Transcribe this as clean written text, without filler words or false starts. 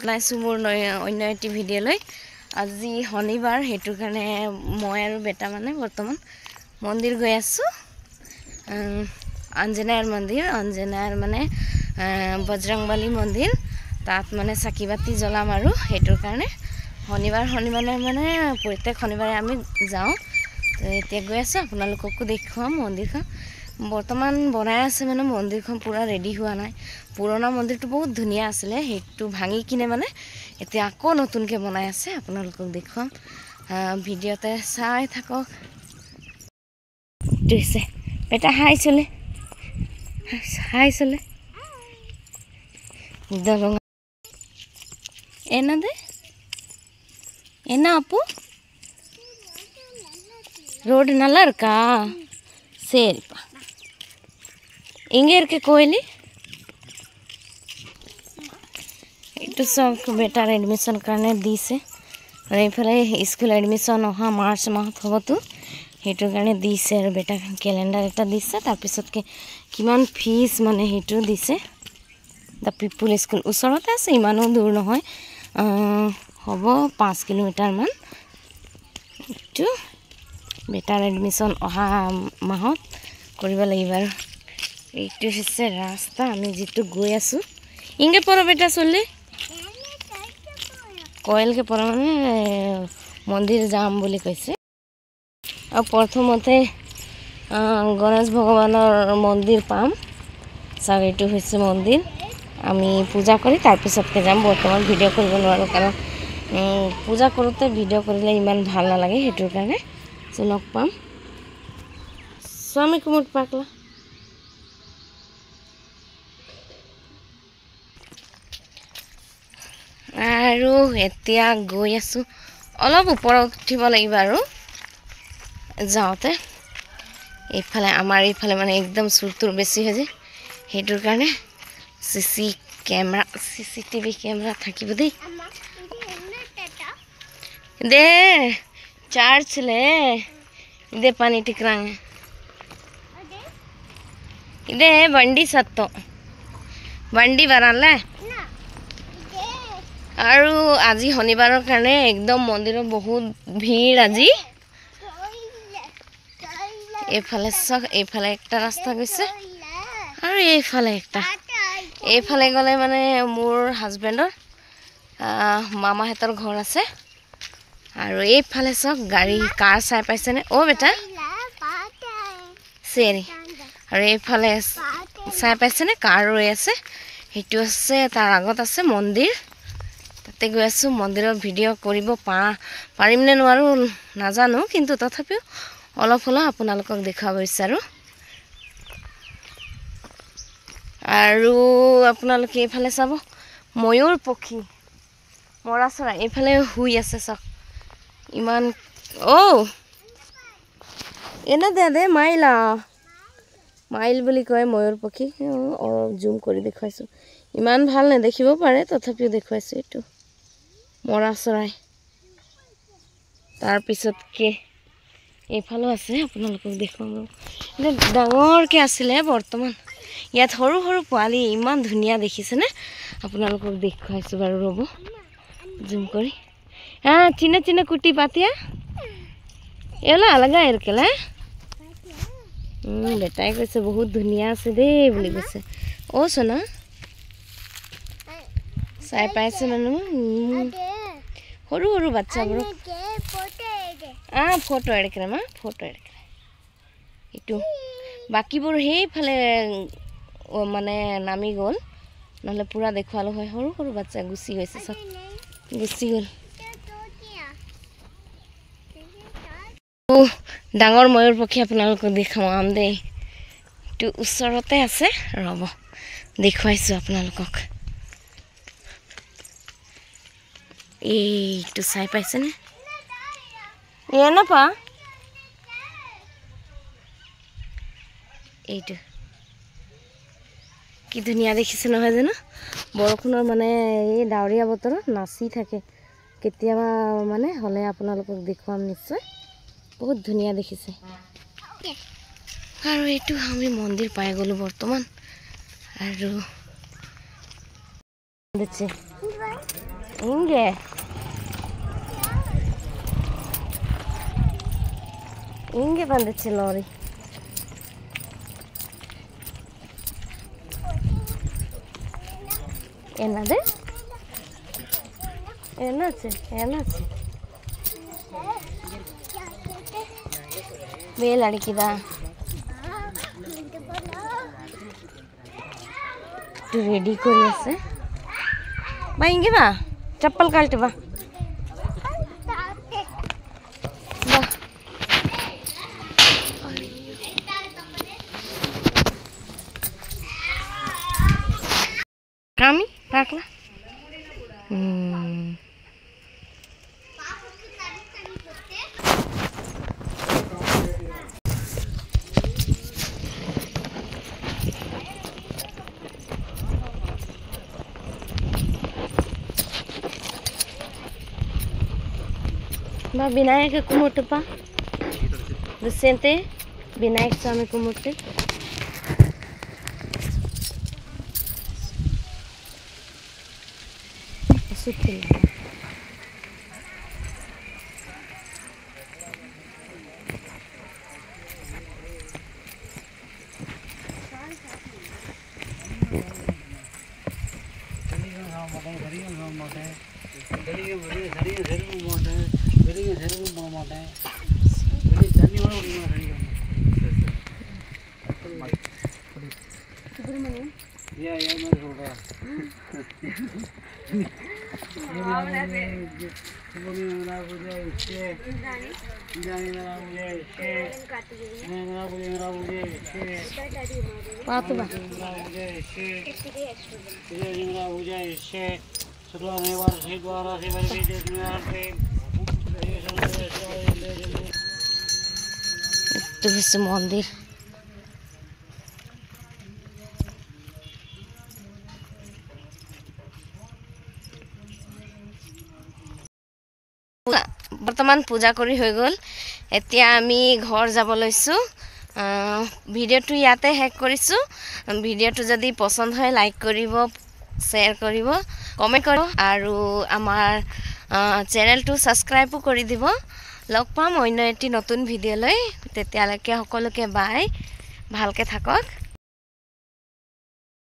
লাইছো মোৰ অন্য এটি ভিডিঅ' লৈ আজি শনিবাৰ হেতু কাৰণে মই আৰু বেটা মানে বৰ্তমান মন্দিৰ গৈ আছো অঞ্জনাৰ মানে বজৰংবলী মন্দিৰ তাত মানে চাকিবাতি জ্বলাম আৰু হেতু কাৰণে শনিবাৰ মানে প্ৰত্যেক শনিবাৰে আমি যাওঁ তো এতিয়া গৈ আছো আপোনালোককো দেখুৱাম মন্দিৰখন বৰ্তমান বনাই আছে মানে মন্দিৰখন পুৰা ৰেডি হোৱা নাই পুৰণা মন্দিৰটো বহুত ধুনীয়া আছিল হেতু ভাঙি কিনে মানে এতিয়া আকৌ নতুনকে বনাই আছে আপোনালোকক দেখুৱাম ভিডিঅ'তে চাই থাকক দিছে বেটা হাই চলে দলং এনা அப்பு ரோடு நல்லா இருக்கா சரிப்பா எங்கே இருக்கு கோயில் এইটো সব বেটাৰ এডমিশ্যন কাৰণে দিছে আৰু এইফালে স্কুল এডমিশ্যন অহা মাৰ্চ মাহত হ'বতো সেইটো কাৰণে দিছে আৰু বেটা কেলেণ্ডাৰ এটা দিছে তাৰপিছতকে কিমান ফিজ মানে সেইটো দিছে দা পিপুল স্কুল ওচৰতে আছে ইমানো দূৰ নহয় হ'ব 5 কিলোমিটাৰ মান এইটো বেটাৰ এডমিশ্যন অহা মাহত কৰিব লাগিব আৰু এইটো হৈছে ৰাস্তা আমি যেটো গৈ আছো ইংগে পৰ বেটা চলে कोयल के पर माने मंदिर जाम बोली कैसे और प्रथमते गणेश भगवानर मंदिर पाम सब एटू होइसे मंदिर आमी पूजा करी तार पिसतके जाम बर्तमान भिडिओ करिब नोवारो कारण पूजा करोते भिडिओ करिले इमान ভাল नालागे हेतुर कारणे सो लग पाम स्वामी कुमुट पाकला আৰু এতিয়া গৈ আছো অলপ ওপৰত উঠিব লাগিব আৰু যাওতে এইফালে আমাৰ এইফালে মানে একদম সুৰতুৰ বেছি হৈ যায় হেতুৰ কাৰণে সিসিটিভি ক্যামেৰা থাকিব দেই দে চাৰ্জ ले दे पानी टिकरांगे इदे बंडी सत्तो बंडी बराले আৰু আজি শনিবাৰৰ কাৰণে একদম মন্দিৰত বহুত ভিৰ আজি এফালে সক এফালে একটা ৰাস্তা গৈছে আৰু এফালে গলে মানে মোৰ হাজবেণ্ডৰ মামা হেতৰ ঘৰ আছে আৰু এফালে সক গাড়ী কাৰ চাই পাইছে নে ও বেটা সেৰি আৰু এফালে চাই পাইছে নে কাৰ ৰৈ আছে হেতু আছে তাৰ আগত আছে মন্দিৰ তাতে গৈ আছো মন্দিৰৰ ভিডিঅ' কৰিব পাৰিম নে নোৱাৰো নাজানো কিন্তু তথাপিও অলপ হলা আপোনালোকক দেখাব বিচাৰো আৰু আপোনালোকে এফালে চাব ময়ূৰ পক্ষী মৰা চৰাই এফালে হুই আছে সক ইমান ও এনা দে মাইল বুলি কয় ময়ূৰ পক্ষী জুম কৰি দেখাইছো ইমান ভাল নে দেখিব পাৰে তথাপিও দেখাইছো এটো মৰা চৰাই তাৰ পিছতকে এফালে আছে আপোনালোকক দেখাম এটা ডাঙৰকে আছিল বৰ্তমান ইয়াত সৰু সৰু পোৱালি ইমান ধুনিয়া দেখিছে নে আপোনালোকক দেখাইছো বাৰু ৰব জুম কৰি চিన్న কুটি পাতিয়া এলা লাগা এৰকেলা বেটাই কৈছে বহুত ধুনিয়া আছে দেই বুলি কৈছে ও সোনা চাই পাইছে মানুহ সৰু সৰু বাচ্চাবোৰ ফটো এডকে মা ফটো এডকে ইটো বাকিবোৰ হেইফালে মানে নামি গল নহলে পুৰা দেখুৱালো হয় সৰু সৰু বাচ্চা গুছি গৈছে সব গুছি গল ডাঙৰ ময়ূৰ পক্ষী আপোনালোকক দেখাম দেই ইটো ওচৰতে আছে ৰব দেখুৱাইছো আপোনালোকক এইটো চাই পাইছে নে এনেপা এইটো কি ধুনিয়া দেখিছে নহয় জানো বৰখনৰ মানে এই ডাৱৰীয়া বতৰত নাচি থাকে কেতিয়াবা মানে হলে আপোনালোকক দেখুৱাম নিশ্চয় বহুত ধুনিয়া দেখিছে আৰু এইটো আমি মন্দিৰ পাই গলো বৰ্তমান আৰু দিছে இங்கே இங்கே வந்துச்சு லாரி. என்னது என்னாச்சு என்னாச்சு வேல் அடிக்குதா? রেডি করে আছে বা ইঙ্গে বা চপ্পল কালটে বা আমি রাখলা Ba Vinayak Kumuttu pa. Recente Vinayak Swami Kumuttu. Sutil. Itu semua বৰ্তমান পূজা কৰি হৈ গ'ল। এতিয়া আমি ঘৰ যাব লৈছোঁ। ভিডিঅ'টো ইয়াতে শেষ কৰিছোঁ। ভিডিঅ'টো যদি পচন্দ হয় লাইক কৰিব, শ্বেয়াৰ কৰিব, কমেণ্ট কৰিব আৰু আমাৰ চেনেলটো ছাবস্ক্ৰাইবো কৰি দিব। লগ পাম অন্য এটি নতুন ভিডিঅ'লৈ। তেতিয়ালৈকে সকলোকে বাই, ভালকৈ থাকক।